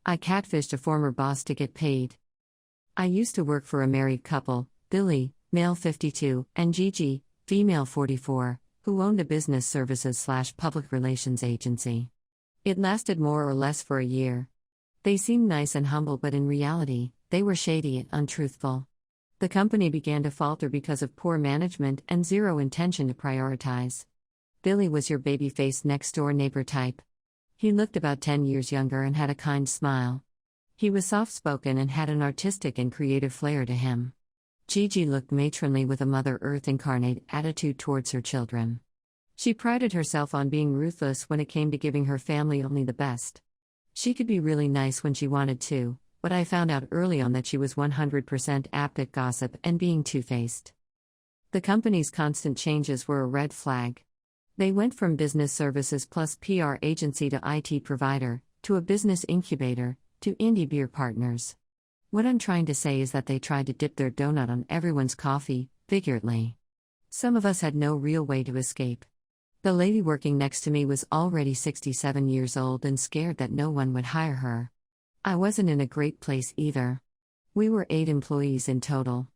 I catfished a former boss to get paid. I used to work for a married couple, Billy, male 52, and Gigi, female 44, who owned a business services/public relations agency. It lasted more or less for a year. They seemed nice and humble, but in reality, they were shady and untruthful. The company began to falter because of poor management and zero intention to prioritize. Billy was your baby-faced next-door neighbor type. He looked about 10 years younger and had a kind smile. He was soft-spoken and had an artistic and creative flair to him. Gigi looked matronly with a Mother Earth incarnate attitude towards her children. She prided herself on being ruthless when it came to giving her family only the best. She could be really nice when she wanted to, but I found out early on that she was 100% apt at gossip and being two-faced. The company's constant changes were a red flag. They went from business services plus PR agency to IT provider, to a business incubator, to indie beer partners. What I'm trying to say is that they tried to dip their donut on everyone's coffee, figuratively. Some of us had no real way to escape. The lady working next to me was already 67 years old and scared that no one would hire her. I wasn't in a great place either. We were 8 employees in total.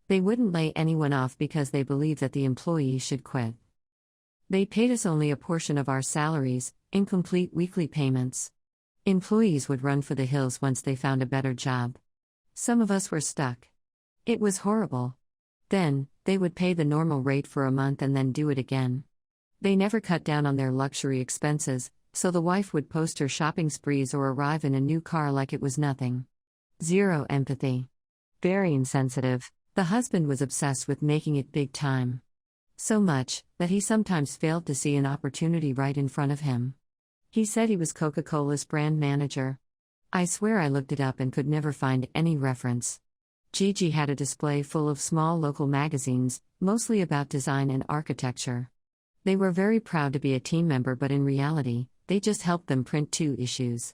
They wouldn't lay anyone off because they believed that the employee should quit. They paid us only a portion of our salaries, incomplete weekly payments. Employees would run for the hills once they found a better job. Some of us were stuck. It was horrible. Then, they would pay the normal rate for a month and then do it again. They never cut down on their luxury expenses, so the wife would post her shopping sprees or arrive in a new car like it was nothing. Zero empathy. Very insensitive. The husband was obsessed with making it big time. So much, that he sometimes failed to see an opportunity right in front of him. He said he was Coca-Cola's brand manager. I swear I looked it up and could never find any reference. Gigi had a display full of small local magazines, mostly about design and architecture. They were very proud to be a team member, but in reality, they just helped them print 2 issues.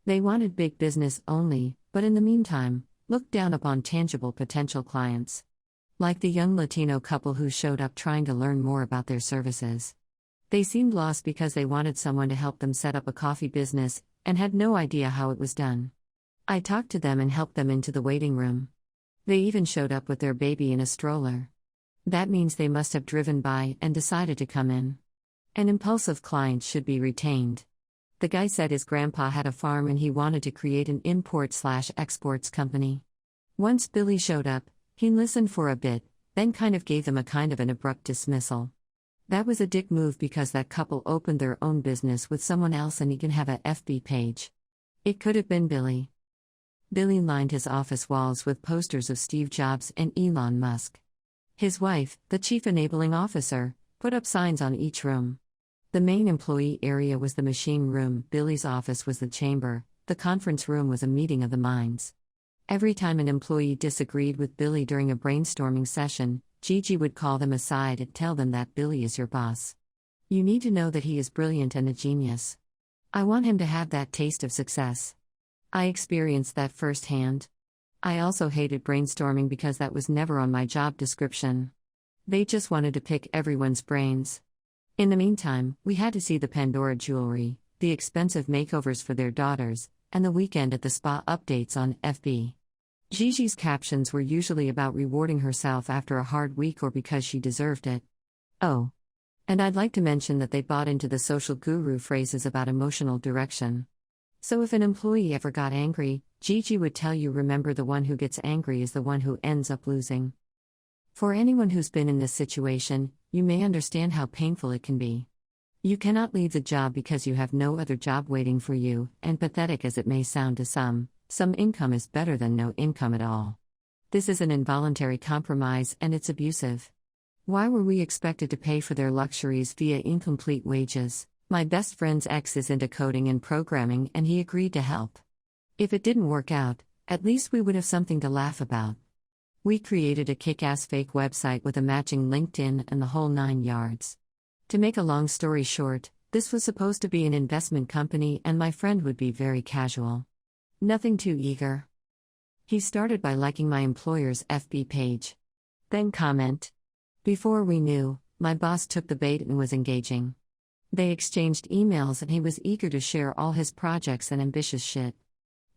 They wanted big business only, but in the meantime, looked down upon tangible potential clients. Like the young Latino couple who showed up trying to learn more about their services. They seemed lost because they wanted someone to help them set up a coffee business, and had no idea how it was done. I talked to them and helped them into the waiting room. They even showed up with their baby in a stroller. That means they must have driven by and decided to come in. An impulsive client should be retained. The guy said his grandpa had a farm and he wanted to create an import/exports company. Once Billy showed up, he listened for a bit, then kind of gave them a kind of an abrupt dismissal. That was a dick move because that couple opened their own business with someone else and he can have a FB page. It could have been Billy. Billy lined his office walls with posters of Steve Jobs and Elon Musk. His wife, the chief enabling officer, put up signs on each room. The main employee area was the machine room, Billy's office was the chamber, the conference room was a meeting of the minds. Every time an employee disagreed with Billy during a brainstorming session, Gigi would call them aside and tell them that Billy is your boss. You need to know that he is brilliant and a genius. I want him to have that taste of success. I experienced that firsthand. I also hated brainstorming because that was never on my job description. They just wanted to pick everyone's brains. In the meantime, we had to see the Pandora jewelry, the expensive makeovers for their daughters, and the weekend at the spa updates on FB. Gigi's captions were usually about rewarding herself after a hard week or because she deserved it. Oh. And I'd like to mention that they bought into the social guru phrases about emotional direction. So if an employee ever got angry, Gigi would tell you, remember, the one who gets angry is the one who ends up losing. For anyone who's been in this situation, you may understand how painful it can be. You cannot leave the job because you have no other job waiting for you, and pathetic as it may sound to some income is better than no income at all. This is an involuntary compromise and it's abusive. Why were we expected to pay for their luxuries via incomplete wages? My best friend's ex is into coding and programming and he agreed to help. If it didn't work out, at least we would have something to laugh about. We created a kick-ass fake website with a matching LinkedIn and the whole 9 yards. To make a long story short, this was supposed to be an investment company and my friend would be very casual. Nothing too eager. He started by liking my employer's FB page. Then comment. Before we knew, my boss took the bait and was engaging. They exchanged emails and he was eager to share all his projects and ambitious shit.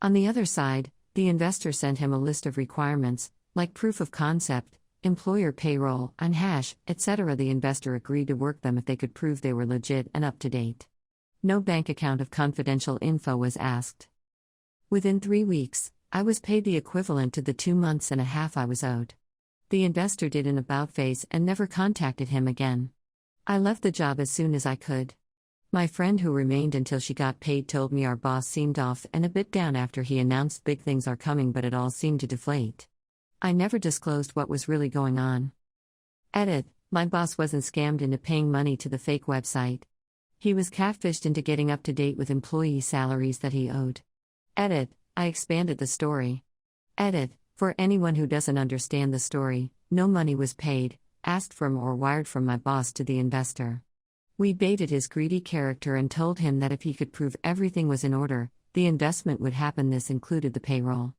On the other side, the investor sent him a list of requirements, like proof of concept, employer payroll, and hash, etc. The investor agreed to work them if they could prove they were legit and up to date. No bank account of confidential info was asked. Within 3 weeks, I was paid the equivalent to the 2 months and a half I was owed. The investor did an about face and never contacted him again. I left the job as soon as I could. My friend who remained until she got paid told me our boss seemed off and a bit down after he announced big things are coming, but it all seemed to deflate. I never disclosed what was really going on. Edit: my boss wasn't scammed into paying money to the fake website. He was catfished into getting up to date with employee salaries that he owed. Edit: I expanded the story. Edit: for anyone who doesn't understand the story, no money was paid, asked from, or wired from my boss to the investor. We baited his greedy character and told him that if he could prove everything was in order, the investment would happen. This included the payroll.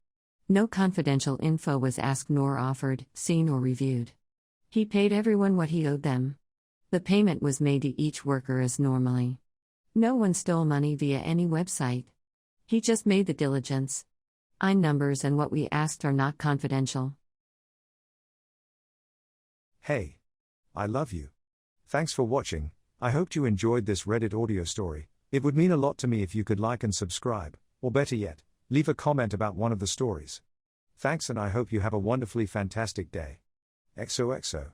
No confidential info was asked nor offered, seen or reviewed. He paid everyone what he owed them. The payment was made to each worker as normally. No one stole money via any website. He just made the diligence. Numbers and what we asked are not confidential. Hey. I love you. Thanks for watching. I hoped you enjoyed this Reddit audio story. It would mean a lot to me if you could like and subscribe, or better yet, leave a comment about one of the stories. Thanks, and I hope you have a wonderfully fantastic day. XOXO.